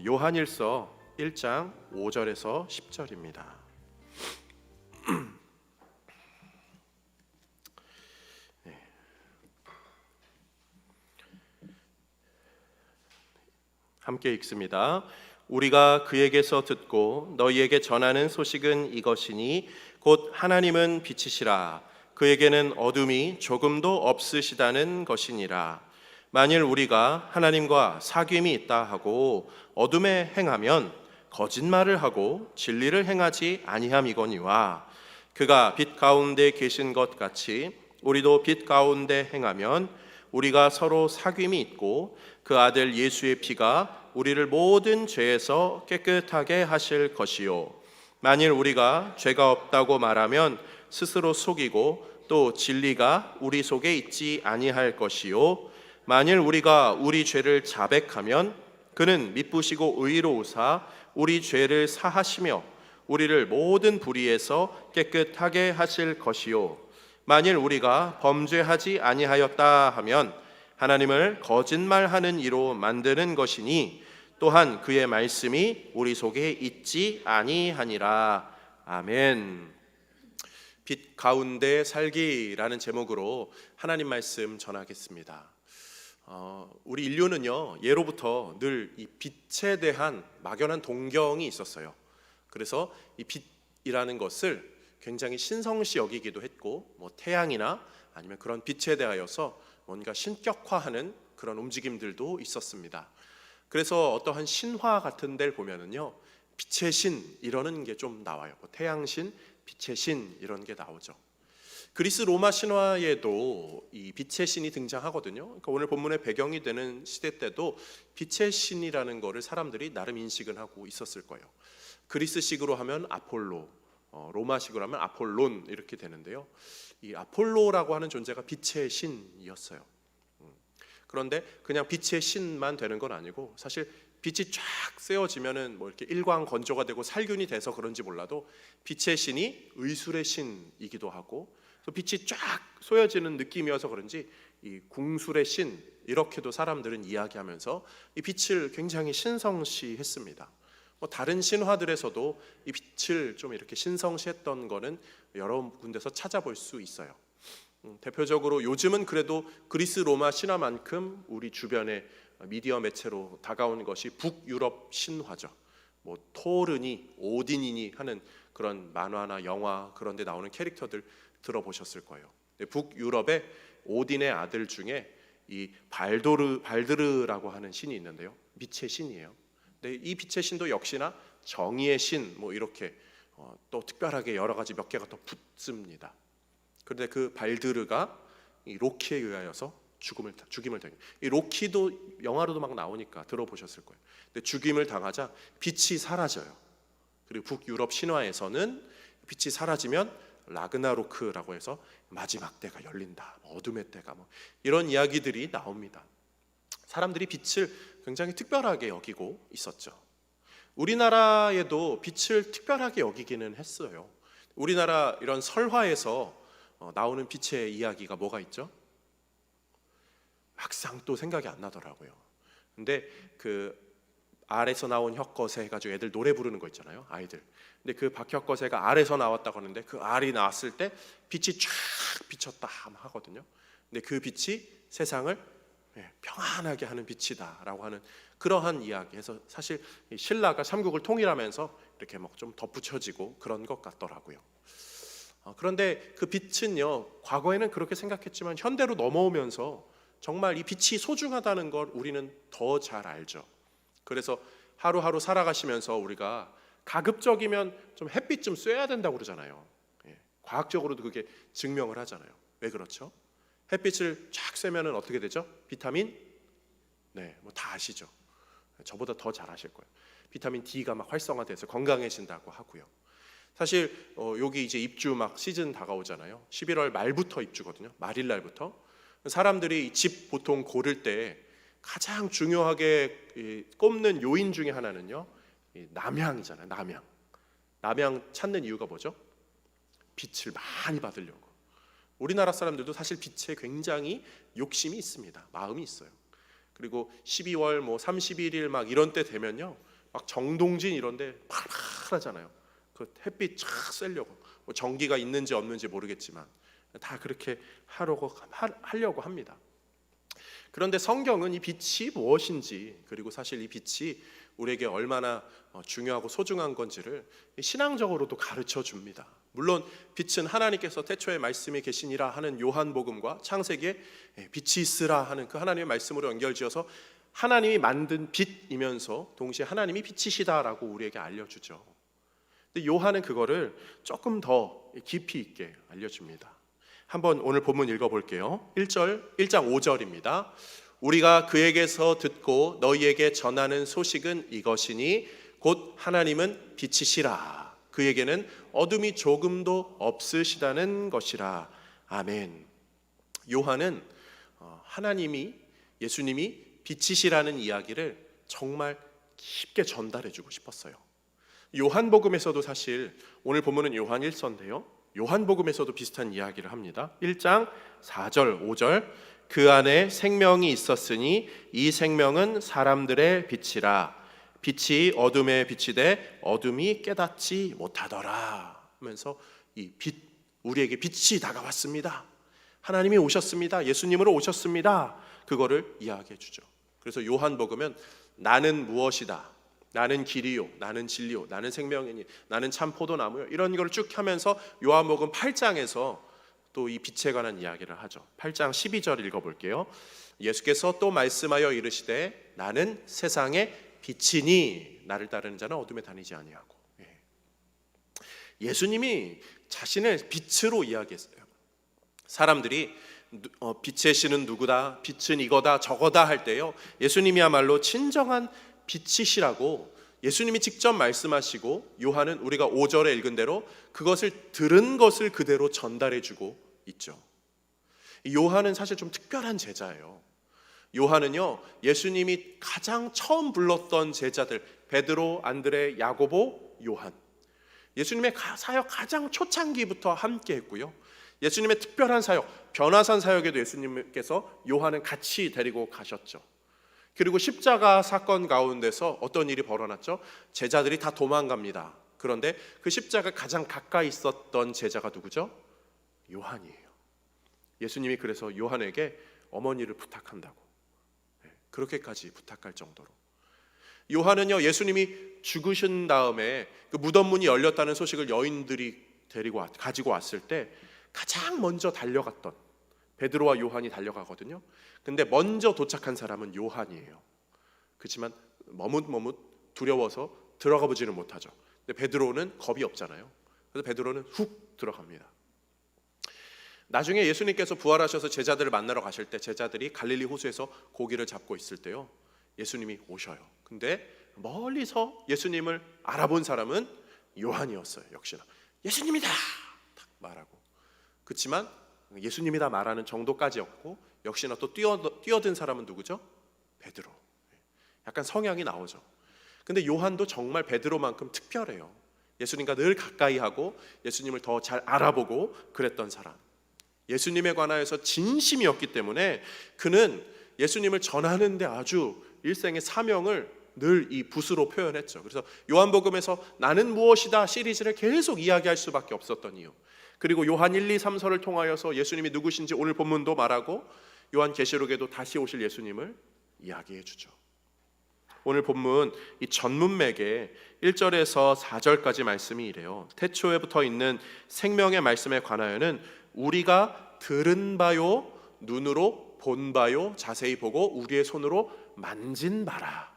요한일서 1장 5절에서 10절입니다. 함께 읽습니다. 우리가 그에게서 듣고 너희에게 전하는 소식은 이것이니 곧 하나님은 빛이시라 그에게는 어둠이 조금도 없으시다는 것이니라. 만일 우리가 하나님과 사귐이 있다 하고 어둠에 행하면 거짓말을 하고 진리를 행하지 아니함이거니와 그가 빛 가운데 계신 것 같이 우리도 빛 가운데 행하면 우리가 서로 사귐이 있고 그 아들 예수의 피가 우리를 모든 죄에서 깨끗하게 하실 것이요 만일 우리가 죄가 없다고 말하면 스스로 속이고 또 진리가 우리 속에 있지 아니할 것이요 만일 우리가 우리 죄를 자백하면 그는 미쁘시고 의로우사 우리 죄를 사하시며 우리를 모든 불의에서 깨끗하게 하실 것이요 만일 우리가 범죄하지 아니하였다 하면 하나님을 거짓말하는 이로 만드는 것이니 또한 그의 말씀이 우리 속에 있지 아니하니라. 아멘. 빛 가운데 살기라는 제목으로 하나님 말씀 전하겠습니다. 우리 인류는요 예로부터 늘 이 빛에 대한 막연한 동경이 있었어요. 그래서 이 빛이라는 것을 굉장히 신성시 여기기도 했고 태양이나 아니면 그런 빛에 대하여서 뭔가 신격화하는 그런 움직임들도 있었습니다. 그래서 어떠한 신화 같은 데를 보면은요 빛의 신 이러는 게 좀 나와요. 태양신, 빛의 신 이런 게 나오죠. 그리스 로마 신화에도 이 빛의 신이 등장하거든요. 그러니까 오늘 본문의 배경이 되는 시대 때도 빛의 신이라는 거를 사람들이 나름 인식은 하고 있었을 거예요. 그리스식으로 하면 아폴로, 로마식으로 하면 아폴론 이렇게 되는데요. 이 아폴로라고 하는 존재가 빛의 신이었어요. 그런데 그냥 빛의 신만 되는 건 아니고 사실 빛이 쫙 쐬어지면은 이렇게 일광 건조가 되고 살균이 돼서 그런지 몰라도 빛의 신이 의술의 신이기도 하고 또 빛이 쫙 쏘여지는 느낌이어서 그런지 이 궁술의 신 이렇게도 사람들은 이야기하면서 이 빛을 굉장히 신성시했습니다. 다른 신화들에서도 이 빛을 좀 이렇게 신성시했던 거는 여러 군데서 찾아볼 수 있어요. 대표적으로 요즘은 그래도 그리스 로마 신화만큼 우리 주변에 미디어 매체로 다가오는 것이 북유럽 신화죠. 토르니, 오딘이니 하는 그런 만화나 영화 그런 데 나오는 캐릭터들 들어보셨을 거예요. 북유럽의 오딘의 아들 중에 이 발드르라고 하는 신이 있는데요. 빛의 신이에요. 근데 이 빛의 신도 역시나 정의의 신 이렇게 또 특별하게 여러 가지 몇 개가 더 붙습니다. 그런데 그 발드르가 이 로키에 의하여서 죽임을 당해요. 이 로키도 영화로도 막 나오니까 들어보셨을 거예요. 근데 죽임을 당하자 빛이 사라져요. 그리고 북유럽 신화에서는 빛이 사라지면 라그나로크라고 해서 마지막 때가 열린다. 어둠의 때가 이런 이야기들이 나옵니다. 사람들이 빛을 굉장히 특별하게 여기고 있었죠. 우리나라에도 빛을 특별하게 여기기는 했어요. 우리나라 이런 설화에서 나오는 빛의 이야기가 뭐가 있죠? 막상 또 생각이 안 나더라고요. 근데 그 알에서 나온 혁거세 해가지고 애들 노래 부르는 거 있잖아요, 아이들. 근데 그 박혁거세가 알에서 나왔다고 하는데 그 알이 나왔을 때 빛이 쫙 비쳤다 하거든요. 근데 그 빛이 세상을 평안하게 하는 빛이다라고 하는 그러한 이야기에서 사실 신라가 삼국을 통일하면서 이렇게 좀 덧붙여지고 그런 것 같더라고요. 그런데 그 빛은요 과거에는 그렇게 생각했지만 현대로 넘어오면서 정말 이 빛이 소중하다는 걸 우리는 더 잘 알죠. 그래서 하루하루 살아가시면서 우리가 가급적이면 좀 햇빛 좀 쐬야 된다고 그러잖아요. 과학적으로도 그게 증명을 하잖아요. 왜 그렇죠? 햇빛을 쫙 쐬면은 어떻게 되죠? 비타민 다 아시죠? 저보다 더 잘 아실 거예요. 비타민 D가 막 활성화돼서 건강해진다고 하고요. 사실 여기 이제 입주 막 시즌 다가오잖아요. 11월 말부터 입주거든요. 말일날부터. 사람들이 집 보통 고를 때 가장 중요하게 꼽는 요인 중에 하나는요 남향이잖아요. 남향 찾는 이유가 뭐죠? 빛을 많이 받으려고. 우리나라 사람들도 사실 빛에 굉장히 욕심이 있습니다. 마음이 있어요. 그리고 12월 뭐 31일 막 이런 때 되면요, 막 정동진 이런데 팔팔하잖아요. 그 햇빛 쫙 쐬려고, 뭐 전기가 있는지 없는지 모르겠지만 다 그렇게 하려고 합니다. 그런데 성경은 이 빛이 무엇인지, 그리고 사실 이 빛이 우리에게 얼마나 중요하고 소중한 건지를 신앙적으로도 가르쳐 줍니다. 물론 빛은 하나님께서 태초에 말씀이 계시니라 하는 요한복음과 창세기에 빛이 있으라 하는 그 하나님의 말씀으로 연결지어서 하나님이 만든 빛이면서 동시에 하나님이 빛이시다라고 우리에게 알려주죠. 근데 요한은 그거를 조금 더 깊이 있게 알려줍니다. 한번 오늘 본문 읽어볼게요. 1장 5절입니다. 우리가 그에게서 듣고 너희에게 전하는 소식은 이것이니 곧 하나님은 빛이시라. 그에게는 어둠이 조금도 없으시다는 것이라. 아멘. 요한은 하나님이, 예수님이 빛이시라는 이야기를 정말 깊게 전달해주고 싶었어요. 요한복음에서도 사실 오늘 본문은 요한 1서인데요, 요한복음에서도 비슷한 이야기를 합니다. 1장 4절 5절 그 안에 생명이 있었으니 이 생명은 사람들의 빛이라. 빛이 어둠에 비치되 어둠이 깨닫지 못하더라 하면서 이 빛, 우리에게 빛이 다가왔습니다. 하나님이 오셨습니다. 예수님으로 오셨습니다. 그거를 이야기해 주죠. 그래서 요한복음은 나는 무엇이다, 나는 길이요, 나는 진리요, 나는 생명이니, 나는 참 포도나무요, 이런 걸 쭉 하면서 요한복음 8장에서 또 이 빛에 관한 이야기를 하죠. 8장 12절 읽어볼게요. 예수께서 또 말씀하여 이르시되 나는 세상의 빛이니 나를 따르는 자는 어둠에 다니지 아니하고. 예수님이 자신을 빛으로 이야기했어요. 사람들이 빛의 신은 누구다, 빛은 이거다 저거다 할 때요, 예수님이야말로 진정한 빛이시라고 예수님이 직접 말씀하시고, 요한은 우리가 5절에 읽은 대로 그것을 들은 것을 그대로 전달해주고 있죠. 요한은 사실 좀 특별한 제자예요. 요한은요, 예수님이 가장 처음 불렀던 제자들, 베드로, 안드레, 야고보, 요한, 예수님의 사역 가장 초창기부터 함께 했고요, 예수님의 특별한 사역, 변화산 사역에도 예수님께서 요한은 같이 데리고 가셨죠. 그리고 십자가 사건 가운데서 어떤 일이 벌어났죠? 제자들이 다 도망갑니다. 그런데 그 십자가 가장 가까이 있었던 제자가 누구죠? 요한이에요. 예수님이 그래서 요한에게 어머니를 부탁한다고, 그렇게까지 부탁할 정도로. 요한은요, 예수님이 죽으신 다음에 그 무덤 문이 열렸다는 소식을 여인들이 가지고 왔을 때 가장 먼저 달려갔던 베드로와 요한이 달려가거든요. 근데 먼저 도착한 사람은 요한이에요. 그렇지만 머뭇머뭇 두려워서 들어가 보지는 못하죠. 근데 베드로는 겁이 없잖아요. 그래서 베드로는 훅 들어갑니다. 나중에 예수님께서 부활하셔서 제자들을 만나러 가실 때 제자들이 갈릴리 호수에서 고기를 잡고 있을 때요, 예수님이 오셔요. 근데 멀리서 예수님을 알아본 사람은 요한이었어요. 역시나 예수님이다 딱 말하고. 그렇지만 예수님이다 말하는 정도까지였고, 역시나 또 뛰어든 사람은 누구죠? 베드로. 약간 성향이 나오죠. 근데 요한도 정말 베드로만큼 특별해요. 예수님과 늘 가까이 하고 예수님을 더 잘 알아보고 그랬던 사람, 예수님에 관하여서 진심이었기 때문에 그는 예수님을 전하는 데 아주 일생의 사명을 늘 이 붓으로 표현했죠. 그래서 요한복음에서 나는 무엇이다 시리즈를 계속 이야기할 수밖에 없었던 이유, 그리고 요한 1, 2, 3서를 통하여서 예수님이 누구신지 오늘 본문도 말하고 요한계시록에도 다시 오실 예수님을 이야기해 주죠. 오늘 본문 이 전문맥에 1절에서 4절까지 말씀이 이래요. 태초에 붙어 있는 생명의 말씀에 관하여는 우리가 들은 바요, 눈으로 본 바요, 자세히 보고 우리의 손으로 만진 바라.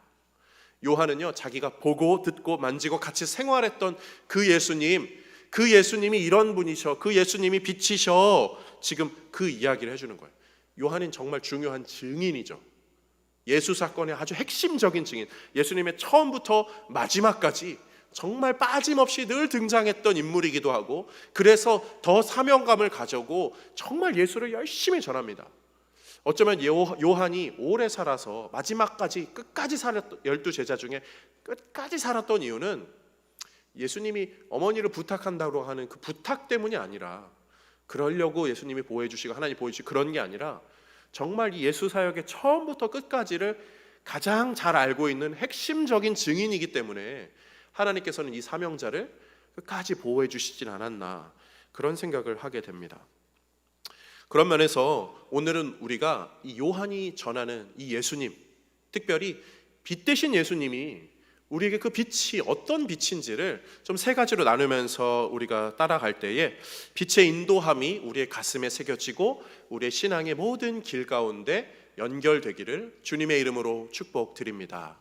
요한은요, 자기가 보고 듣고 만지고 같이 생활했던 그 예수님이 이런 분이셔, 그 예수님이 빛이셔, 지금 그 이야기를 해주는 거예요. 요한은 정말 중요한 증인이죠. 예수 사건의 아주 핵심적인 증인, 예수님의 처음부터 마지막까지 정말 빠짐없이 늘 등장했던 인물이기도 하고, 그래서 더 사명감을 가지고 정말 예수를 열심히 전합니다. 어쩌면 요한이 오래 살아서 마지막까지 끝까지 살았던 12제자 중에 끝까지 살았던 이유는 예수님이 어머니를 부탁한다고 하는 그 부탁 때문이 아니라, 그러려고 예수님이 보호해 주시고 하나님 보호해 주시고 그런 게 아니라, 정말 이 예수 사역의 처음부터 끝까지를 가장 잘 알고 있는 핵심적인 증인이기 때문에 하나님께서는 이 사명자를 끝까지 보호해 주시진 않았나, 그런 생각을 하게 됩니다. 그런 면에서 오늘은 우리가 이 요한이 전하는 이 예수님, 특별히 빛 대신 예수님이 우리에게 그 빛이 어떤 빛인지를 좀 세 가지로 나누면서 우리가 따라갈 때에 빛의 인도함이 우리의 가슴에 새겨지고 우리의 신앙의 모든 길 가운데 연결되기를 주님의 이름으로 축복드립니다.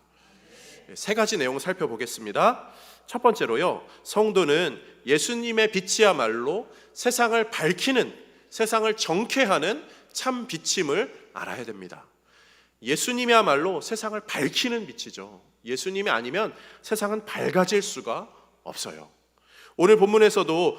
세 가지 내용을 살펴보겠습니다. 첫 번째로요, 성도는 예수님의 빛이야말로 세상을 밝히는, 세상을 정케하는 참 빛임을 알아야 됩니다. 예수님이야말로 세상을 밝히는 빛이죠. 예수님이 아니면 세상은 밝아질 수가 없어요. 오늘 본문에서도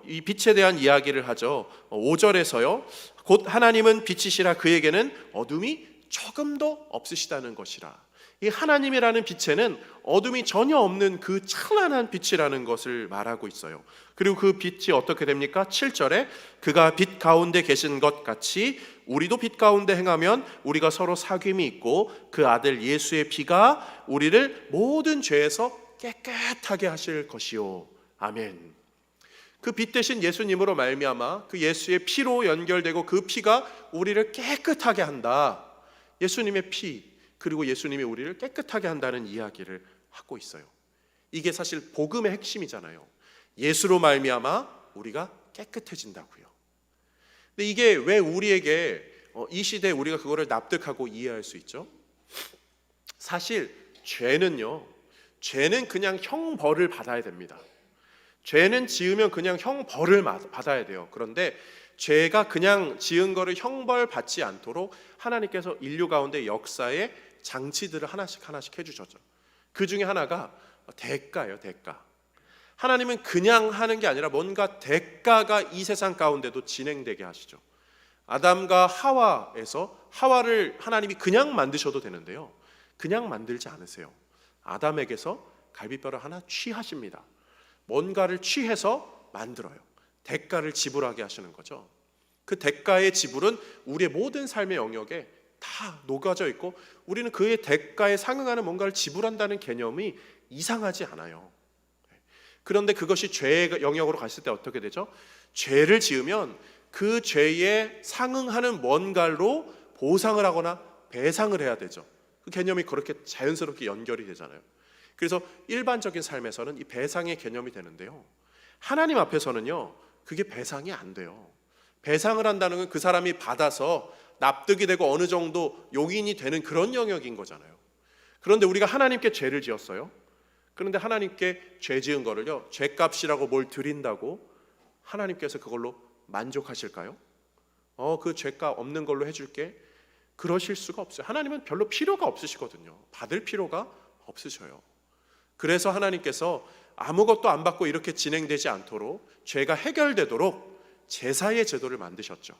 이 빛에 대한 이야기를 하죠. 5절에서요, 곧 하나님은 빛이시라 그에게는 어둠이 조금도 없으시다는 것이라. 이 하나님이라는 빛에는 어둠이 전혀 없는 그 찬란한 빛이라는 것을 말하고 있어요. 그리고 그 빛이 어떻게 됩니까? 7절에 그가 빛 가운데 계신 것 같이 우리도 빛 가운데 행하면 우리가 서로 사귐이 있고 그 아들 예수의 피가 우리를 모든 죄에서 깨끗하게 하실 것이요. 아멘. 그 빛 대신 예수님으로 말미암아 그 예수의 피로 연결되고 그 피가 우리를 깨끗하게 한다. 예수님의 피, 그리고 예수님이 우리를 깨끗하게 한다는 이야기를 하고 있어요. 이게 사실 복음의 핵심이잖아요. 예수로 말미암아 우리가 깨끗해진다고요. 근데 이게 왜 우리에게 이 시대에 우리가 그거를 납득하고 이해할 수 있죠? 사실 죄는 그냥 형벌을 받아야 됩니다. 죄는 지으면 그냥 형벌을 받아야 돼요. 그런데 죄가 그냥 지은 거를 형벌 받지 않도록 하나님께서 인류 가운데 역사에 장치들을 하나씩 해주셨죠. 그 중에 하나가 대가예요. 대가. 하나님은 그냥 하는 게 아니라 뭔가 대가가 이 세상 가운데도 진행되게 하시죠. 아담과 하와에서 하와를 하나님이 그냥 만드셔도 되는데요, 그냥 만들지 않으세요. 아담에게서 갈비뼈를 하나 취하십니다. 뭔가를 취해서 만들어요. 대가를 지불하게 하시는 거죠. 그 대가의 지불은 우리의 모든 삶의 영역에 다 녹아져 있고 우리는 그의 대가에 상응하는 뭔가를 지불한다는 개념이 이상하지 않아요. 그런데 그것이 죄의 영역으로 갔을 때 어떻게 되죠? 죄를 지으면 그 죄에 상응하는 뭔가로 보상을 하거나 배상을 해야 되죠. 그 개념이 그렇게 자연스럽게 연결이 되잖아요. 그래서 일반적인 삶에서는 이 배상의 개념이 되는데요, 하나님 앞에서는요 그게 배상이 안 돼요. 배상을 한다는 건 그 사람이 받아서 납득이 되고 어느 정도 용인이 되는 그런 영역인 거잖아요. 그런데 우리가 하나님께 죄를 지었어요. 그런데 하나님께 죄 지은 거를요, 죄값이라고 뭘 드린다고 하나님께서 그걸로 만족하실까요? 그 죄값 없는 걸로 해줄게, 그러실 수가 없어요. 하나님은 별로 필요가 없으시거든요. 받을 필요가 없으셔요. 그래서 하나님께서 아무것도 안 받고 이렇게 진행되지 않도록, 죄가 해결되도록 제사의 제도를 만드셨죠.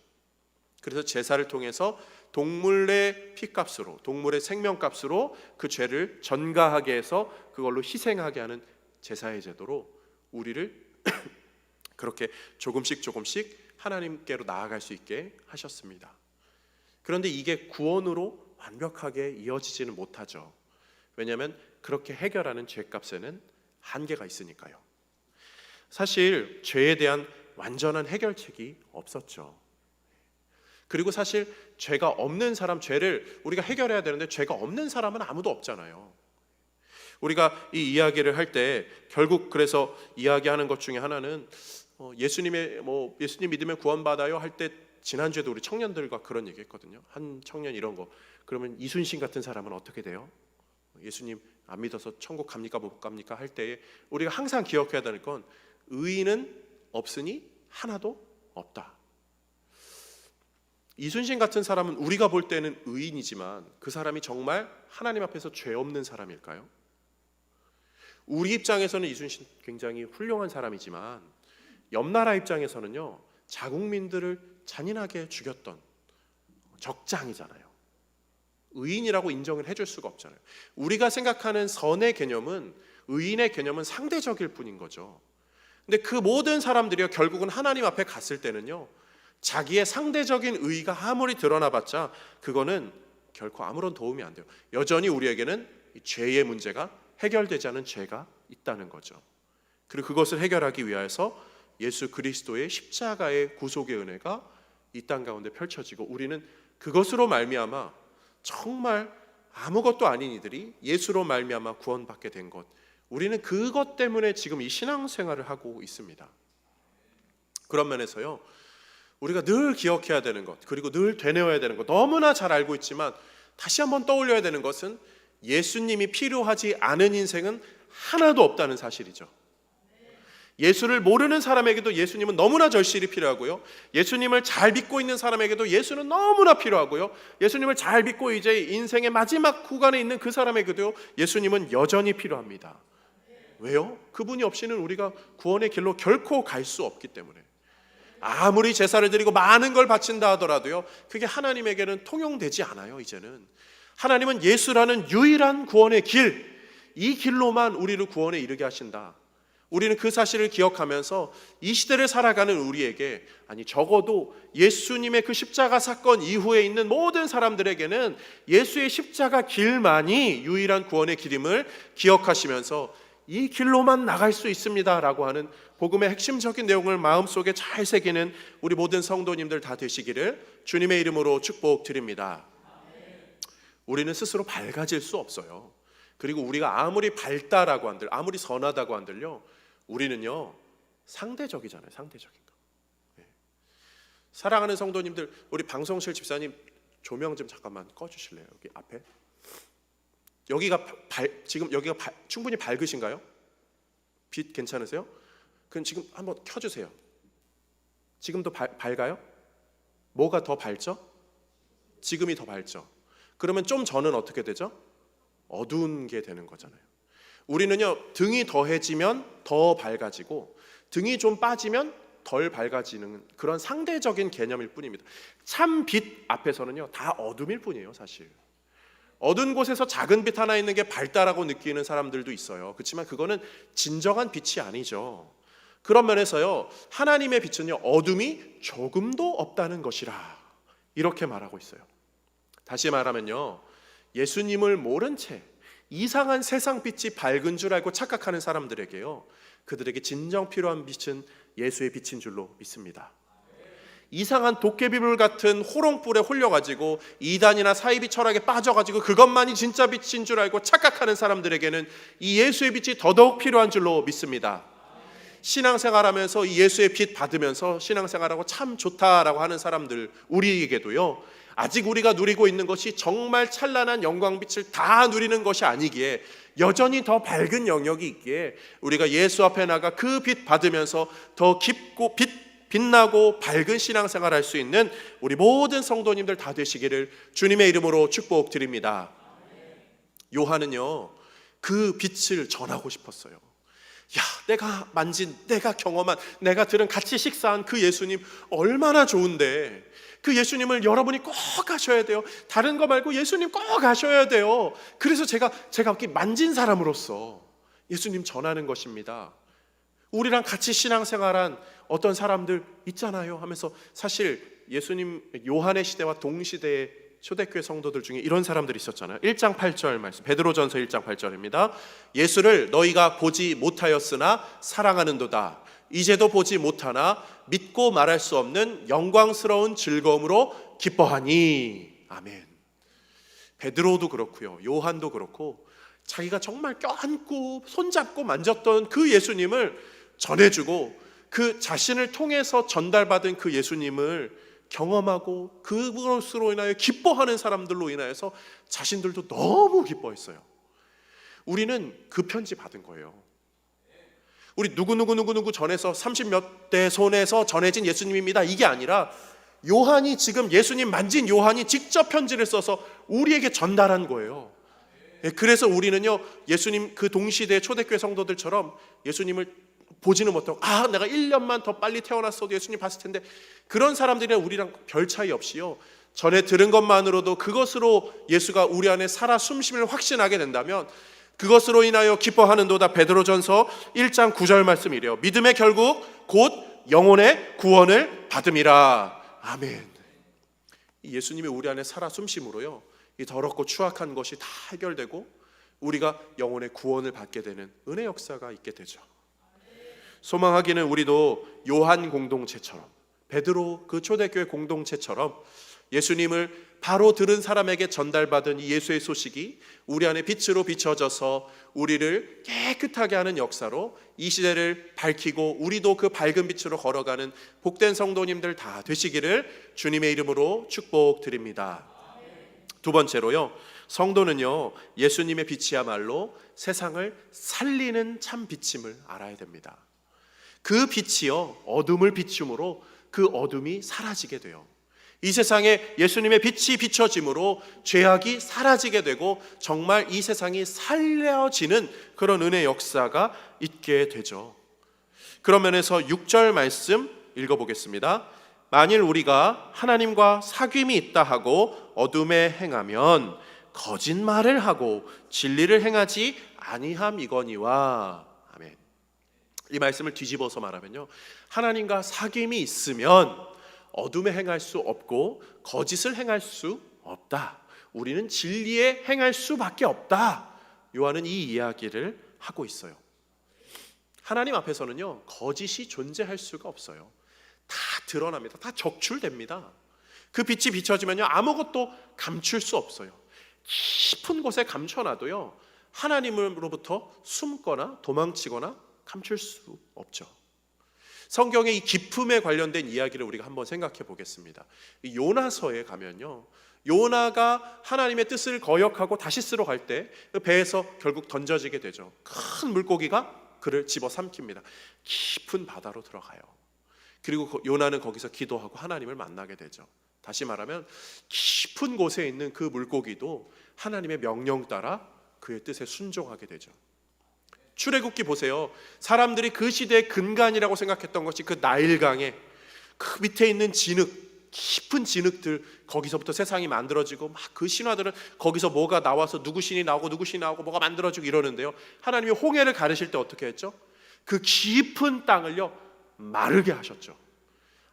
그래서 제사를 통해서 동물의 피값으로, 동물의 생명값으로 그 죄를 전가하게 해서 그걸로 희생하게 하는 제사의 제도로 우리를 그렇게 조금씩 하나님께로 나아갈 수 있게 하셨습니다. 그런데 이게 구원으로 완벽하게 이어지지는 못하죠. 왜냐하면 그렇게 해결하는 죄값에는 한계가 있으니까요. 사실 죄에 대한 완전한 해결책이 없었죠. 그리고 사실 죄가 없는 사람, 죄를 우리가 해결해야 되는데 죄가 없는 사람은 아무도 없잖아요. 우리가 이 이야기를 할 때 결국 그래서 이야기하는 것 중에 하나는 예수님 믿으면 구원받아요 할 때, 지난주에도 우리 청년들과 그런 얘기했거든요. 한 청년 이런 거, 그러면 이순신 같은 사람은 어떻게 돼요? 예수님 안 믿어서 천국 갑니까 못 갑니까 할 때에 우리가 항상 기억해야 되는 건 의인은 없으니 하나도 없다. 이순신 같은 사람은 우리가 볼 때는 의인이지만 그 사람이 정말 하나님 앞에서 죄 없는 사람일까요? 우리 입장에서는 이순신 굉장히 훌륭한 사람이지만 옆 나라 입장에서는요, 자국민들을 잔인하게 죽였던 적장이잖아요. 의인이라고 인정을 해줄 수가 없잖아요. 우리가 생각하는 선의 개념은, 의인의 개념은 상대적일 뿐인 거죠. 근데 그 모든 사람들이 결국은 하나님 앞에 갔을 때는요, 자기의 상대적인 의의가 아무리 드러나봤자 그거는 결코 아무런 도움이 안 돼요. 여전히 우리에게는 이 죄의 문제가 해결되지 않은 죄가 있다는 거죠. 그리고 그것을 해결하기 위해서 예수 그리스도의 십자가의 구속의 은혜가 이 땅 가운데 펼쳐지고, 우리는 그것으로 말미암아 정말 아무것도 아닌 이들이 예수로 말미암아 구원받게 된 것, 우리는 그것 때문에 지금 이 신앙생활을 하고 있습니다. 그런 면에서요, 우리가 늘 기억해야 되는 것, 그리고 늘 되뇌어야 되는 것, 너무나 잘 알고 있지만 다시 한번 떠올려야 되는 것은 예수님이 필요하지 않은 인생은 하나도 없다는 사실이죠. 예수를 모르는 사람에게도 예수님은 너무나 절실히 필요하고요, 예수님을 잘 믿고 있는 사람에게도 예수는 너무나 필요하고요, 예수님을 잘 믿고 이제 인생의 마지막 구간에 있는 그 사람에게도 예수님은 여전히 필요합니다. 왜요? 그분이 없이는 우리가 구원의 길로 결코 갈 수 없기 때문에. 아무리 제사를 드리고 많은 걸 바친다 하더라도요, 그게 하나님에게는 통용되지 않아요. 이제는 하나님은 예수라는 유일한 구원의 길, 이 길로만 우리를 구원에 이르게 하신다. 우리는 그 사실을 기억하면서 이 시대를 살아가는 우리에게, 아니 적어도 예수님의 그 십자가 사건 이후에 있는 모든 사람들에게는 예수의 십자가 길만이 유일한 구원의 길임을 기억하시면서 이 길로만 나갈 수 있습니다 라고 하는 복음의 핵심적인 내용을 마음속에 잘 새기는 우리 모든 성도님들 다 되시기를 주님의 이름으로 축복드립니다. 우리는 스스로 밝아질 수 없어요. 그리고 우리가 아무리 밝다라고 한들, 아무리 선하다고 한들요, 우리는요 상대적이잖아요. 상대적인 거. 네. 사랑하는 성도님들, 우리 방송실 집사님 조명 좀 잠깐만 꺼주실래요? 여기 앞에. 여기가 지금 여기가 충분히 밝으신가요? 빛 괜찮으세요? 그럼 지금 한번 켜주세요. 지금도 밝아요? 뭐가 더 밝죠? 지금이 더 밝죠? 그러면 좀 전은 어떻게 되죠? 어두운 게 되는 거잖아요. 우리는요, 등이 더해지면 더 밝아지고 등이 좀 빠지면 덜 밝아지는 그런 상대적인 개념일 뿐입니다. 참 빛 앞에서는요 다 어둠일 뿐이에요. 사실 어두운 곳에서 작은 빛 하나 있는 게 밝다라고 느끼는 사람들도 있어요. 그렇지만 그거는 진정한 빛이 아니죠. 그런 면에서요, 하나님의 빛은요 어둠이 조금도 없다는 것이라 이렇게 말하고 있어요. 다시 말하면요, 예수님을 모른 채 이상한 세상 빛이 밝은 줄 알고 착각하는 사람들에게요, 그들에게 진정 필요한 빛은 예수의 빛인 줄로 믿습니다. 이상한 도깨비불 같은 호롱불에 홀려가지고 이단이나 사이비 철학에 빠져가지고 그것만이 진짜 빛인 줄 알고 착각하는 사람들에게는 이 예수의 빛이 더더욱 필요한 줄로 믿습니다. 신앙생활하면서 이 예수의 빛 받으면서 신앙생활하고 참 좋다라고 하는 사람들, 우리에게도요, 아직 우리가 누리고 있는 것이 정말 찬란한 영광빛을 다 누리는 것이 아니기에 여전히 더 밝은 영역이 있기에 우리가 예수 앞에 나가 그 빛 받으면서 더 깊고 빛나고 밝은 신앙생활 할 수 있는 우리 모든 성도님들 다 되시기를 주님의 이름으로 축복드립니다. 요한은요 그 빛을 전하고 싶었어요. 야, 내가 만진, 내가 경험한, 내가 들은, 같이 식사한 그 예수님 얼마나 좋은데 그 예수님을 여러분이 꼭 가셔야 돼요. 다른 거 말고 예수님 꼭 가셔야 돼요. 그래서 제가 이렇게 만진 사람으로서 예수님 전하는 것입니다. 우리랑 같이 신앙생활한 어떤 사람들 있잖아요 하면서, 사실 예수님 요한의 시대와 동시대의 초대교회 성도들 중에 이런 사람들이 있었잖아요. 1장 8절 말씀, 베드로전서 1장 8절입니다. 예수를 너희가 보지 못하였으나 사랑하는도다. 이제도 보지 못하나 믿고 말할 수 없는 영광스러운 즐거움으로 기뻐하니. 아멘. 베드로도 그렇고요, 요한도 그렇고, 자기가 정말 껴안고 손잡고 만졌던 그 예수님을 전해주고 그 자신을 통해서 전달받은 그 예수님을 경험하고 그것으로 인하여 기뻐하는 사람들로 인하여서 자신들도 너무 기뻐했어요. 우리는 그 편지 받은 거예요. 우리 누구 전해서 30몇 대 손에서 전해진 예수님입니다, 이게 아니라 요한이, 지금 예수님 만진 요한이 직접 편지를 써서 우리에게 전달한 거예요. 그래서 우리는요, 예수님 그 동시대 초대교회 성도들처럼 예수님을 보지는 못하고, 내가 1년만 더 빨리 태어났어도 예수님 봤을 텐데, 그런 사람들이랑 우리랑 별 차이 없이요, 전에 들은 것만으로도 그것으로 예수가 우리 안에 살아 숨심을 확신하게 된다면 그것으로 인하여 기뻐하는도다. 베드로전서 1장 9절 말씀이래요. 믿음의 결국 곧 영혼의 구원을 받음이라. 아멘. 예수님이 우리 안에 살아 숨심으로요, 이 더럽고 추악한 것이 다 해결되고 우리가 영혼의 구원을 받게 되는 은혜 역사가 있게 되죠. 소망하기는 우리도 요한 공동체처럼, 베드로 그 초대교회 공동체처럼 예수님을 바로 들은 사람에게 전달받은 이 예수의 소식이 우리 안에 빛으로 비춰져서 우리를 깨끗하게 하는 역사로 이 시대를 밝히고 우리도 그 밝은 빛으로 걸어가는 복된 성도님들 다 되시기를 주님의 이름으로 축복드립니다. 두 번째로요, 성도는요, 예수님의 빛이야말로 세상을 살리는 참 빛임을 알아야 됩니다. 그 빛이요, 어둠을 비춤으로 그 어둠이 사라지게 돼요. 이 세상에 예수님의 빛이 비춰짐으로 죄악이 사라지게 되고 정말 이 세상이 살려지는 그런 은혜 역사가 있게 되죠. 그런 면에서 6절 말씀 읽어보겠습니다. 만일 우리가 하나님과 사귐이 있다 하고 어둠에 행하면 거짓말을 하고 진리를 행하지 아니함이거니와. 아멘. 이 말씀을 뒤집어서 말하면요, 하나님과 사귐이 있으면 어둠에 행할 수 없고 거짓을 행할 수 없다. 우리는 진리에 행할 수밖에 없다. 요한은 이 이야기를 하고 있어요. 하나님 앞에서는요, 거짓이 존재할 수가 없어요. 다 드러납니다. 다 적출됩니다. 그 빛이 비춰지면요, 아무것도 감출 수 없어요. 깊은 곳에 감춰놔도요, 하나님으로부터 숨거나 도망치거나 감출 수 없죠. 성경의 이 기품에 관련된 이야기를 우리가 한번 생각해 보겠습니다. 요나서에 가면요, 요나가 하나님의 뜻을 거역하고 다시스로 갈 때 배에서 결국 던져지게 되죠. 큰 물고기가 그를 집어삼킵니다. 깊은 바다로 들어가요. 그리고 요나는 거기서 기도하고 하나님을 만나게 되죠. 다시 말하면 깊은 곳에 있는 그 물고기도 하나님의 명령 따라 그의 뜻에 순종하게 되죠. 출애굽기 보세요. 사람들이 그 시대의 근간이라고 생각했던 것이 그 나일강에 그 밑에 있는 진흙, 깊은 진흙들, 거기서부터 세상이 만들어지고 막 그 신화들은 거기서 뭐가 나와서 누구 신이 나오고 누구 신이 나오고 뭐가 만들어지고 이러는데요, 하나님이 홍해를 가르실 때 어떻게 했죠? 그 깊은 땅을요, 마르게 하셨죠.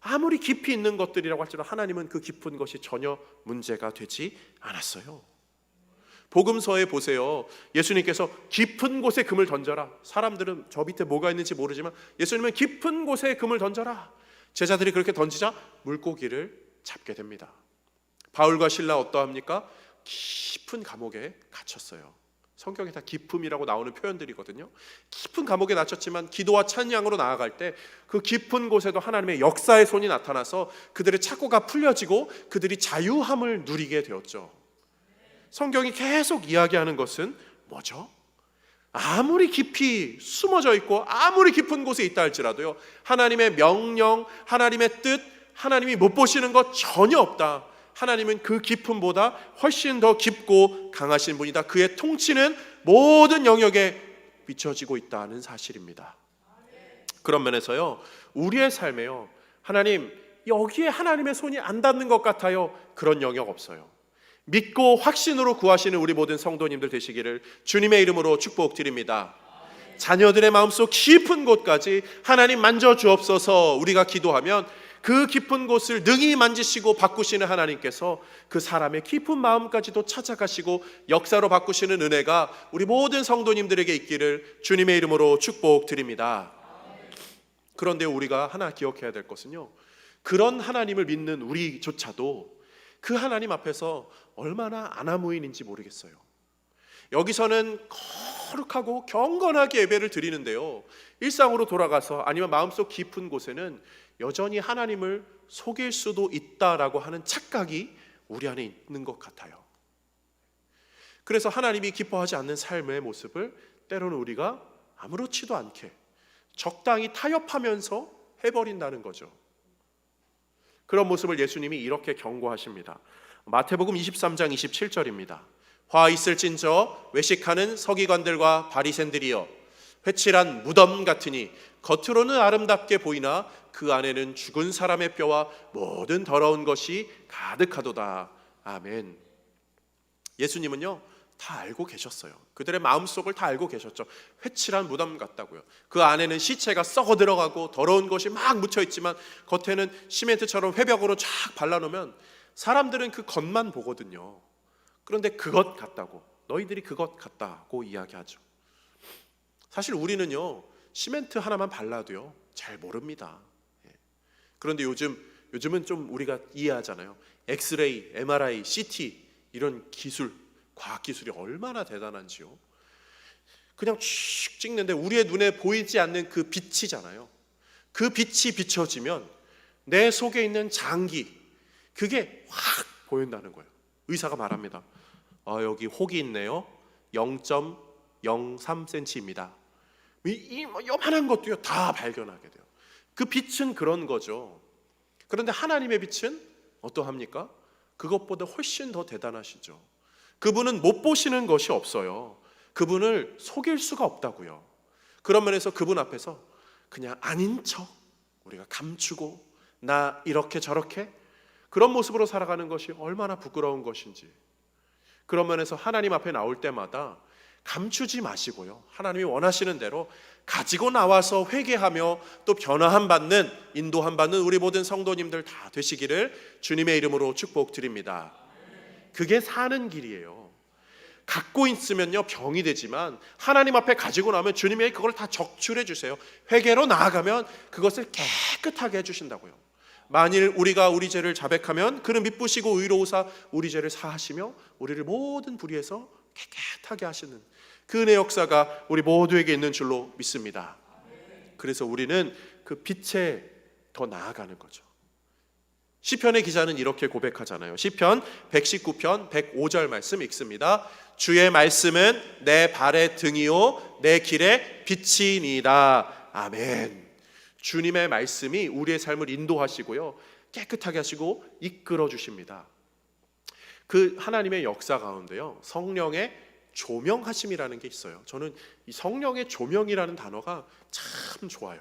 아무리 깊이 있는 것들이라고 할지라도 하나님은 그 깊은 것이 전혀 문제가 되지 않았어요. 복음서에 보세요. 예수님께서 깊은 곳에 금을 던져라. 사람들은 저 밑에 뭐가 있는지 모르지만 예수님은 깊은 곳에 금을 던져라. 제자들이 그렇게 던지자 물고기를 잡게 됩니다. 바울과 실라 어떠합니까? 깊은 감옥에 갇혔어요. 성경에 다 기품이라고 나오는 표현들이거든요. 깊은 감옥에 갇혔지만 기도와 찬양으로 나아갈 때 그 깊은 곳에도 하나님의 역사의 손이 나타나서 그들의 착고가 풀려지고 그들이 자유함을 누리게 되었죠. 성경이 계속 이야기하는 것은 뭐죠? 아무리 깊이 숨어져 있고 아무리 깊은 곳에 있다 할지라도요, 하나님의 명령, 하나님의 뜻, 하나님이 못 보시는 것 전혀 없다. 하나님은 그 깊음보다 훨씬 더 깊고 강하신 분이다. 그의 통치는 모든 영역에 비춰지고 있다는 사실입니다. 그런 면에서요, 우리의 삶에요, 하나님 여기에 하나님의 손이 안 닿는 것 같아요. 그런 영역 없어요. 믿고 확신으로 구하시는 우리 모든 성도님들 되시기를 주님의 이름으로 축복드립니다. 자녀들의 마음속 깊은 곳까지 하나님 만져주옵소서. 우리가 기도하면 그 깊은 곳을 능히 만지시고 바꾸시는 하나님께서 그 사람의 깊은 마음까지도 찾아가시고 역사로 바꾸시는 은혜가 우리 모든 성도님들에게 있기를 주님의 이름으로 축복드립니다. 그런데 우리가 하나 기억해야 될 것은요, 그런 하나님을 믿는 우리조차도 그 하나님 앞에서 얼마나 아나무인인지 모르겠어요. 여기서는 거룩하고 경건하게 예배를 드리는데요, 일상으로 돌아가서 아니면 마음속 깊은 곳에는 여전히 하나님을 속일 수도 있다라고 하는 착각이 우리 안에 있는 것 같아요. 그래서 하나님이 기뻐하지 않는 삶의 모습을 때로는 우리가 아무렇지도 않게 적당히 타협하면서 해버린다는 거죠. 그런 모습을 예수님이 이렇게 경고하십니다. 마태복음 23장 27절입니다. 화 있을진저 외식하는 서기관들과 바리새인들이여, 회칠한 무덤 같으니 겉으로는 아름답게 보이나 그 안에는 죽은 사람의 뼈와 모든 더러운 것이 가득하도다. 아멘. 예수님은요, 다 알고 계셨어요. 그들의 마음속을 다 알고 계셨죠. 회칠한 무덤 같다고요. 그 안에는 시체가 썩어 들어가고 더러운 것이 막 묻혀 있지만 겉에는 시멘트처럼 회벽으로 쫙 발라놓으면 사람들은 그 겉만 보거든요. 그런데 그것 같다고, 너희들이 그것 같다고 이야기하죠. 사실 우리는요, 시멘트 하나만 발라도요 잘 모릅니다. 그런데 요즘은 좀 우리가 이해하잖아요. 엑스레이, MRI, CT 이런 기술, 과학기술이 얼마나 대단한지요. 그냥 쭉 찍는데 우리의 눈에 보이지 않는 그 빛이잖아요. 그 빛이 비춰지면 내 속에 있는 장기, 그게 확 보인다는 거예요. 의사가 말합니다. 여기 혹이 있네요. 0.03cm입니다. 이 요만한 것도요 다 발견하게 돼요. 그 빛은 그런 거죠. 그런데 하나님의 빛은 어떠합니까? 그것보다 훨씬 더 대단하시죠. 그분은 못 보시는 것이 없어요. 그분을 속일 수가 없다고요. 그런 면에서 그분 앞에서 그냥 아닌 척 우리가 감추고 나 이렇게 저렇게 그런 모습으로 살아가는 것이 얼마나 부끄러운 것인지, 그런 면에서 하나님 앞에 나올 때마다 감추지 마시고요, 하나님이 원하시는 대로 가지고 나와서 회개하며 또 변화함 받는, 인도함 받는 우리 모든 성도님들 다 되시기를 주님의 이름으로 축복드립니다. 그게 사는 길이에요. 갖고 있으면요 병이 되지만 하나님 앞에 가지고 나면 주님이 그걸 다 적출해 주세요. 회개로 나아가면 그것을 깨끗하게 해주신다고요. 만일 우리가 우리 죄를 자백하면 그는 미쁘시고 의로우사 우리 죄를 사하시며 우리를 모든 불의에서 깨끗하게 하시는 그 은혜의 역사가 우리 모두에게 있는 줄로 믿습니다. 그래서 우리는 그 빛에 더 나아가는 거죠. 시편의 기자는 이렇게 고백하잖아요. 시편 119편 105절 말씀 읽습니다. 주의 말씀은 내 발의 등이요 내 길의 빛이니이다. 아멘. 주님의 말씀이 우리의 삶을 인도하시고요 깨끗하게 하시고 이끌어 주십니다. 그 하나님의 역사 가운데요 성령의 조명하심이라는 게 있어요. 저는 이 성령의 조명이라는 단어가 참 좋아요.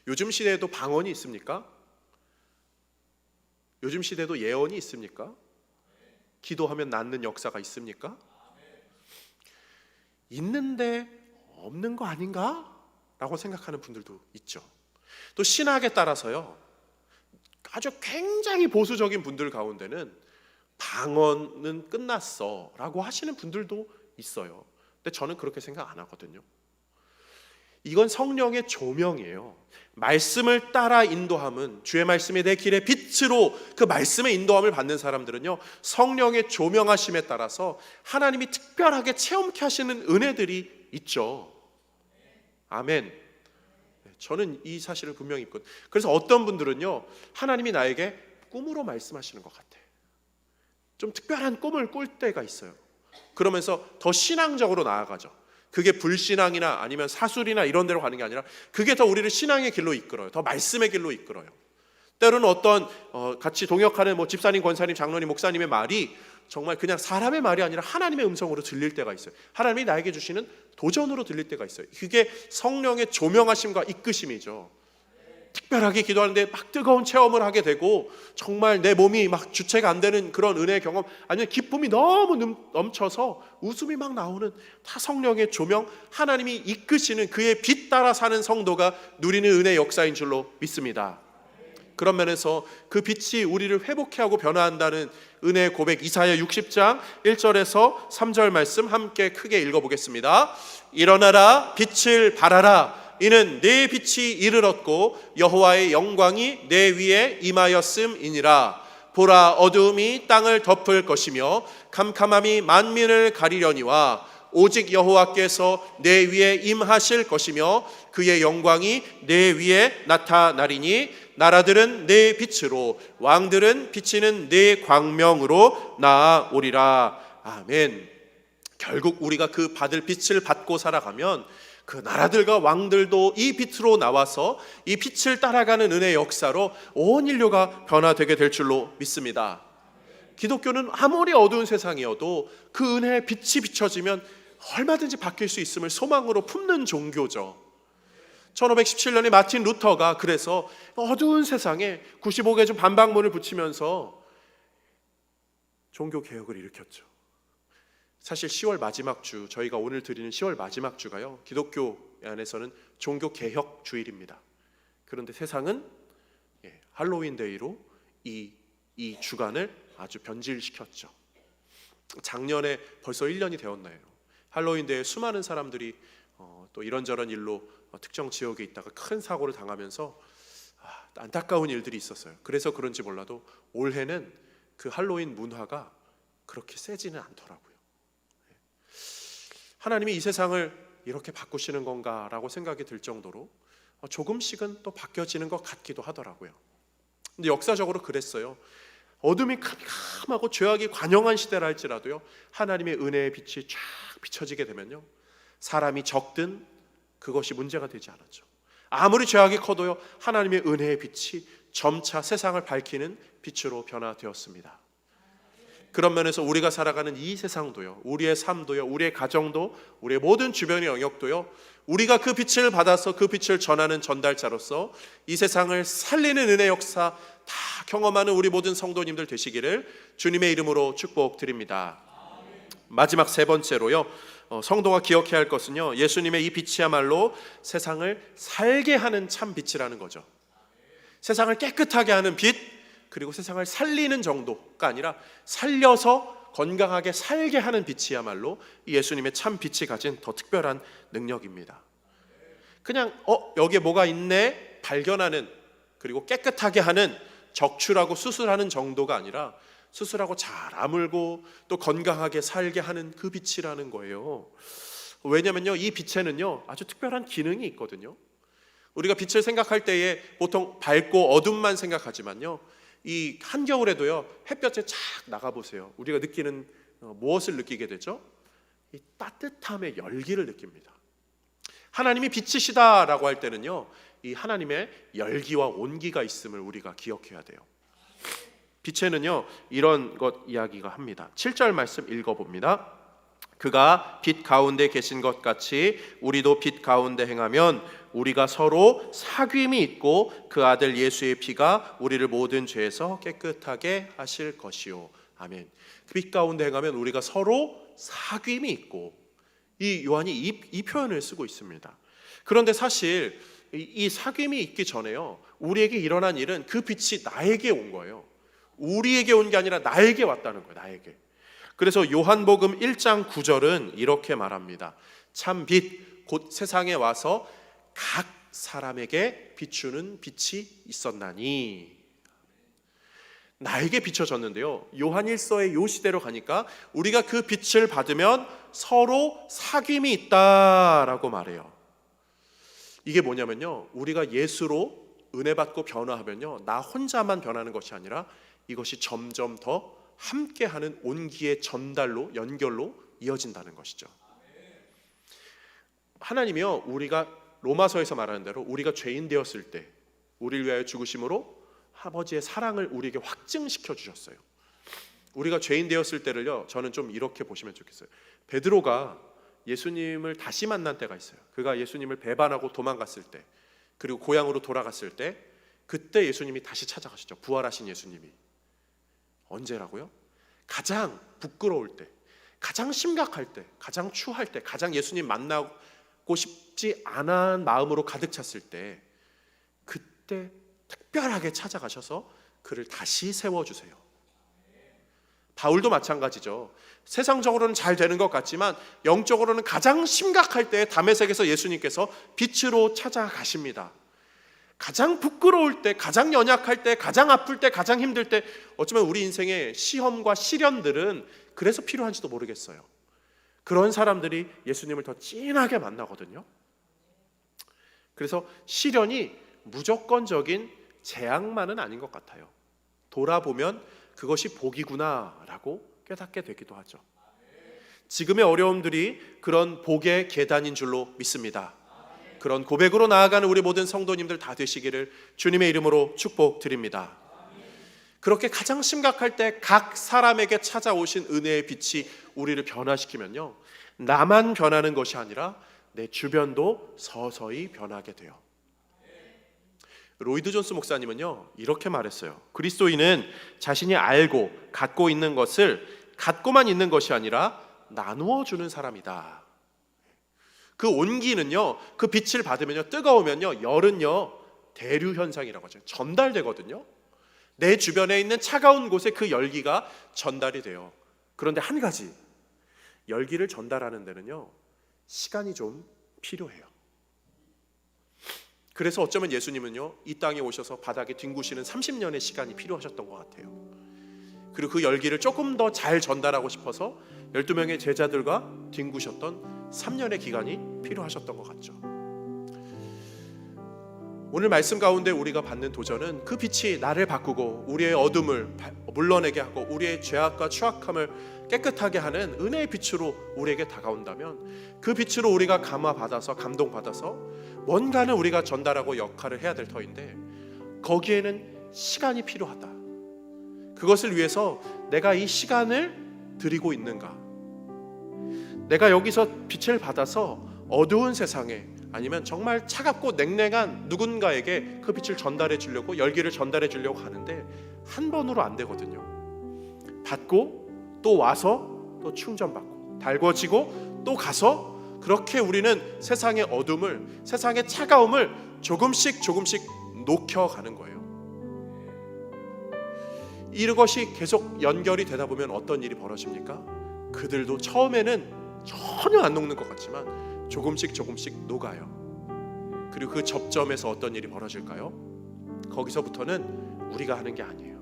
요즘 시대에도 방언이 있습니까? 요즘 시대도 예언이 있습니까? 기도하면 낫는 역사가 있습니까? 있는데 없는 거 아닌가? 라고 생각하는 분들도 있죠. 또 신학에 따라서요 아주 굉장히 보수적인 분들 가운데는 방언은 끝났어 라고 하시는 분들도 있어요. 근데 저는 그렇게 생각 안 하거든요. 이건 성령의 조명이에요. 말씀을 따라 인도함은, 주의 말씀이 내 길의 빛으로 그 말씀의 인도함을 받는 사람들은요 성령의 조명하심에 따라서 하나님이 특별하게 체험케 하시는 은혜들이 있죠. 아멘. 저는 이 사실을 분명히 믿거든요. 그래서 어떤 분들은요 하나님이 나에게 꿈으로 말씀하시는 것 같아, 좀 특별한 꿈을 꿀 때가 있어요. 그러면서 더 신앙적으로 나아가죠. 그게 불신앙이나 아니면 사술이나 이런 데로 가는 게 아니라 그게 더 우리를 신앙의 길로 이끌어요. 더 말씀의 길로 이끌어요. 때로는 어떤 같이 동역하는 집사님, 권사님, 장로님, 목사님의 말이 정말 그냥 사람의 말이 아니라 하나님의 음성으로 들릴 때가 있어요. 하나님이 나에게 주시는 도전으로 들릴 때가 있어요. 그게 성령의 조명하심과 이끄심이죠. 특별하게 기도하는데 막 뜨거운 체험을 하게 되고 정말 내 몸이 막 주체가 안 되는 그런 은혜의 경험, 아니면 기쁨이 너무 넘쳐서 웃음이 막 나오는, 다 성령의 조명, 하나님이 이끄시는 그의 빛 따라 사는 성도가 누리는 은혜의 역사인 줄로 믿습니다. 그런 면에서 그 빛이 우리를 회복해 하고 변화한다는 은혜의 고백, 이사야 60장 1절에서 3절 말씀 함께 크게 읽어보겠습니다. 일어나라 빛을 발하라, 이는 내 빛이 이르렀고 여호와의 영광이 내 위에 임하였음이니라. 보라, 어두움이 땅을 덮을 것이며 캄캄함이 만민을 가리려니와 오직 여호와께서 내 위에 임하실 것이며 그의 영광이 내 위에 나타나리니 나라들은 내 빛으로 왕들은 비치는 내 광명으로 나아오리라. 아멘. 결국 우리가 그 받을 빛을 받고 살아가면 그 나라들과 왕들도 이 빛으로 나와서 이 빛을 따라가는 은혜의 역사로 온 인류가 변화되게 될 줄로 믿습니다. 기독교는 아무리 어두운 세상이어도 그 은혜의 빛이 비춰지면 얼마든지 바뀔 수 있음을 소망으로 품는 종교죠. 1517년에 마틴 루터가 그래서 어두운 세상에 95개 중 반박문을 붙이면서 종교 개혁을 일으켰죠. 사실 10월 마지막 주, 저희가 오늘 드리는 10월 마지막 주가요, 기독교 안에서는 종교 개혁 주일입니다. 그런데 세상은 할로윈 데이로 이 주간을 아주 변질시켰죠. 작년에 벌써 1년이 되었나요? 할로윈 데이에 수많은 사람들이 또 이런저런 일로 특정 지역에 있다가 큰 사고를 당하면서 안타까운 일들이 있었어요. 그래서 그런지 몰라도 올해는 그 할로윈 문화가 그렇게 세지는 않더라고요. 하나님이 이 세상을 이렇게 바꾸시는 건가라고 생각이 들 정도로 조금씩은 또 바뀌어지는 것 같기도 하더라고요. 근데 역사적으로 그랬어요. 어둠이 캄캄하고 죄악이 관영한 시대라 할지라도요, 하나님의 은혜의 빛이 쫙 비춰지게 되면요, 사람이 적든 그것이 문제가 되지 않았죠. 아무리 죄악이 커도요, 하나님의 은혜의 빛이 점차 세상을 밝히는 빛으로 변화되었습니다. 그런 면에서 우리가 살아가는 이 세상도요, 우리의 삶도요, 우리의 가정도, 우리의 모든 주변의 영역도요, 우리가 그 빛을 받아서 그 빛을 전하는 전달자로서 이 세상을 살리는 은혜 역사 다 경험하는 우리 모든 성도님들 되시기를 주님의 이름으로 축복드립니다. 마지막 세 번째로요, 성도가 기억해야 할 것은요, 예수님의 이 빛이야말로 세상을 살게 하는 참 빛이라는 거죠. 세상을 깨끗하게 하는 빛, 그리고 세상을 살리는 정도가 아니라 살려서 건강하게 살게 하는 빛이야말로 예수님의 참 빛이 가진 더 특별한 능력입니다. 그냥 여기에 뭐가 있네 발견하는, 그리고 깨끗하게 하는, 적출하고 수술하는 정도가 아니라 수술하고 잘 아물고 또 건강하게 살게 하는 그 빛이라는 거예요. 왜냐면요, 이 빛에는요 아주 특별한 기능이 있거든요. 우리가 빛을 생각할 때에 보통 밝고 어둠만 생각하지만요, 이 한겨울에도요, 햇볕에 착 나가보세요. 우리가 느끼는 무엇을 느끼게 되죠? 이 따뜻함의 열기를 느낍니다. 하나님이 빛이시다라고 할 때는요, 이 하나님의 열기와 온기가 있음을 우리가 기억해야 돼요. 빛에는요 이런 것 이야기가 합니다. 7절 말씀 읽어봅니다. 그가 빛 가운데 계신 것 같이 우리도 빛 가운데 행하면 우리가 서로 사귐이 있고 그 아들 예수의 피가 우리를 모든 죄에서 깨끗하게 하실 것이요. 아멘. 그 빛 가운데 행하면 우리가 서로 사귐이 있고, 이 요한이 이 표현을 쓰고 있습니다. 그런데 사실 이 사귐이 있기 전에요, 우리에게 일어난 일은 그 빛이 나에게 온 거예요. 우리에게 온 게 아니라 나에게 왔다는 거예요. 나에게. 그래서 요한복음 1장 9절은 이렇게 말합니다. 참 빛 곧 세상에 와서 각 사람에게 비추는 빛이 있었나니. 나에게 비춰졌는데요, 요한일서의 요 시대로 가니까 우리가 그 빛을 받으면 서로 사귐이 있다라고 말해요. 이게 뭐냐면요, 우리가 예수로 은혜 받고 변화하면요, 나 혼자만 변하는 것이 아니라 이것이 점점 더 함께하는 온기의 전달로, 연결로 이어진다는 것이죠. 하나님이요, 우리가 로마서에서 말하는 대로 우리가 죄인 되었을 때 우리를 위하여 죽으심으로 아버지의 사랑을 우리에게 확증시켜 주셨어요. 우리가 죄인 되었을 때를요, 저는 좀 이렇게 보시면 좋겠어요. 베드로가 예수님을 다시 만난 때가 있어요. 그가 예수님을 배반하고 도망갔을 때, 그리고 고향으로 돌아갔을 때, 그때 예수님이 다시 찾아가시죠. 부활하신 예수님이. 언제라고요? 가장 부끄러울 때, 가장 심각할 때, 가장 추할 때, 가장 예수님 만나고 싶지 않은 마음으로 가득 찼을 때, 그때 특별하게 찾아가셔서 그를 다시 세워주세요. 바울도 마찬가지죠. 세상적으로는 잘 되는 것 같지만 영적으로는 가장 심각할 때 다메섹에서 예수님께서 빛으로 찾아가십니다. 가장 부끄러울 때, 가장 연약할 때, 가장 아플 때, 가장 힘들 때, 어쩌면 우리 인생의 시험과 시련들은 그래서 필요한지도 모르겠어요. 그런 사람들이 예수님을 더 진하게 만나거든요. 그래서 시련이 무조건적인 재앙만은 아닌 것 같아요. 돌아보면 그것이 복이구나라고 깨닫게 되기도 하죠. 지금의 어려움들이 그런 복의 계단인 줄로 믿습니다. 그런 고백으로 나아가는 우리 모든 성도님들 다 되시기를 주님의 이름으로 축복드립니다. 그렇게 가장 심각할 때 각 사람에게 찾아오신 은혜의 빛이 우리를 변화시키면요, 나만 변하는 것이 아니라 내 주변도 서서히 변하게 돼요. 로이드 존스 목사님은요 이렇게 말했어요. 그리스도인은 자신이 알고 갖고 있는 것을 갖고만 있는 것이 아니라 나누어 주는 사람이다. 그 온기는요, 그 빛을 받으면요, 뜨거우면요, 열은요 대류 현상이라고 하죠. 전달되거든요. 내 주변에 있는 차가운 곳에 그 열기가 전달이 돼요. 그런데 한 가지, 열기를 전달하는 데는요 시간이 좀 필요해요. 그래서 어쩌면 예수님은요 이 땅에 오셔서 바닥에 뒹구시는 30년의 시간이 필요하셨던 것 같아요. 그리고 그 열기를 조금 더 잘 전달하고 싶어서 12명의 제자들과 뒹구셨던 3년의 기간이 필요하셨던 것 같죠. 오늘 말씀 가운데 우리가 받는 도전은 그 빛이 나를 바꾸고 우리의 어둠을 물러내게 하고 우리의 죄악과 추악함을 깨끗하게 하는 은혜의 빛으로 우리에게 다가온다면, 그 빛으로 우리가 감화받아서 감동받아서 뭔가는 우리가 전달하고 역할을 해야 될 터인데, 거기에는 시간이 필요하다. 그것을 위해서 내가 이 시간을 드리고 있는가, 내가 여기서 빛을 받아서 어두운 세상에, 아니면 정말 차갑고 냉랭한 누군가에게 그 빛을 전달해 주려고, 열기를 전달해 주려고 하는데 한 번으로 안 되거든요. 받고 또 와서 또 충전받고 달궈지고 또 가서, 그렇게 우리는 세상의 어둠을, 세상의 차가움을 조금씩 녹여가는 거예요. 이것이 계속 연결이 되다 보면 어떤 일이 벌어집니까? 그들도 처음에는 전혀 안 녹는 것 같지만 조금씩 녹아요. 그리고 그 접점에서 어떤 일이 벌어질까요? 거기서부터는 우리가 하는 게 아니에요.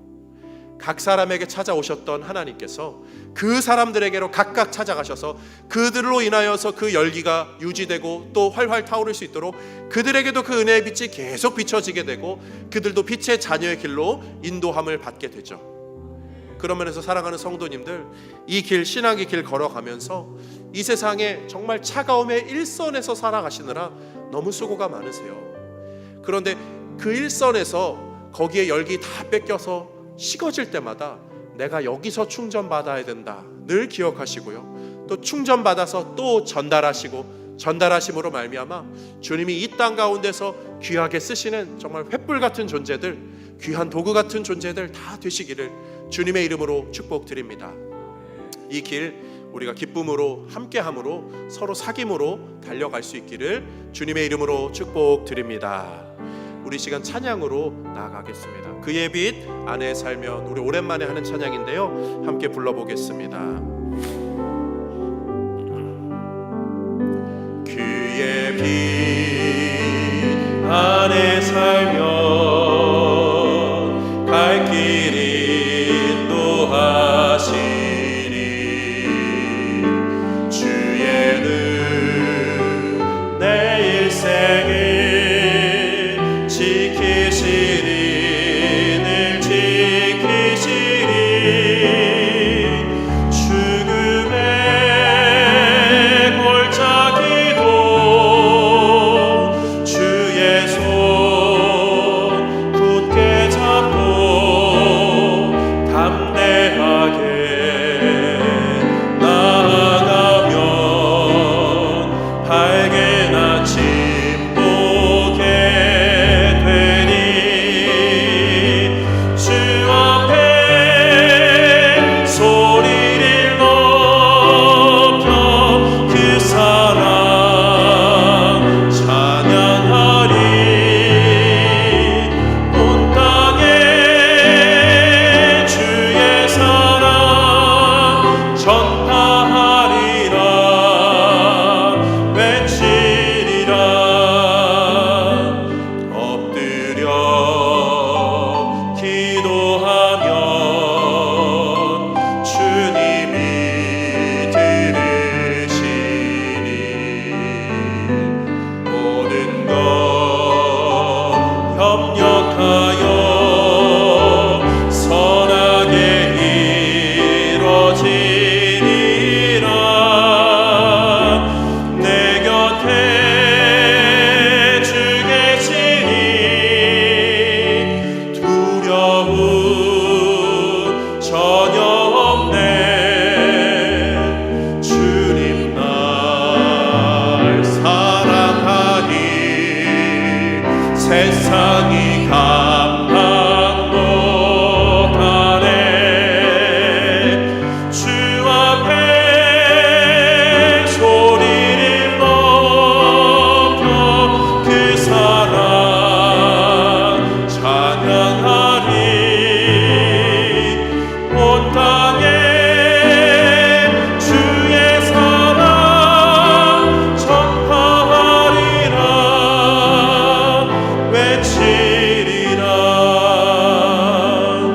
각 사람에게 찾아오셨던 하나님께서 그 사람들에게로 각각 찾아가셔서 그들로 인하여서 그 열기가 유지되고 또 활활 타오를 수 있도록 그들에게도 그 은혜의 빛이 계속 비춰지게 되고, 그들도 빛의 자녀의 길로 인도함을 받게 되죠. 그런 면에서 사랑하는 성도님들, 이 길, 신앙의 길 걸어가면서 이 세상에 정말 차가움의 일선에서 살아가시느라 너무 수고가 많으세요. 그런데 그 일선에서 거기에 열기 다 뺏겨서 식어질 때마다 내가 여기서 충전받아야 된다 늘 기억하시고요, 또 충전받아서 또 전달하시고, 전달하심으로 말미암아 주님이 이 땅 가운데서 귀하게 쓰시는 정말 횃불 같은 존재들, 귀한 도구 같은 존재들 다 되시기를 주님의 이름으로 축복드립니다. 이 길 우리가 기쁨으로 함께함으로 서로 사귐으로 달려갈 수 있기를 주님의 이름으로 축복드립니다. 우리 시간 찬양으로 나아가겠습니다. 그의 빛 안에 살면, 우리 오랜만에 하는 찬양인데요, 함께 불러보겠습니다. 그의 빛 안에 살면 갈 길 인도하시리. 주의 는 내 일생을 지키시리, 늘 지키시리. 죽음의 골짜기도 주의 손 굳게 잡고 담대하게 나아가면 밝은 아침 보게 되니. 주 앞에 소리를 높여 그 사랑 찬양하리. 온 땅에 주의 사랑 전파하리라, 외치리라. 엎드려 기도하면 주님이 들으시니. 모든 것 협력하여 선하게 이루어지리라. 내 곁에 주 계시니 두려움 전혀 없네. 주님 날 사랑하니 세상이 가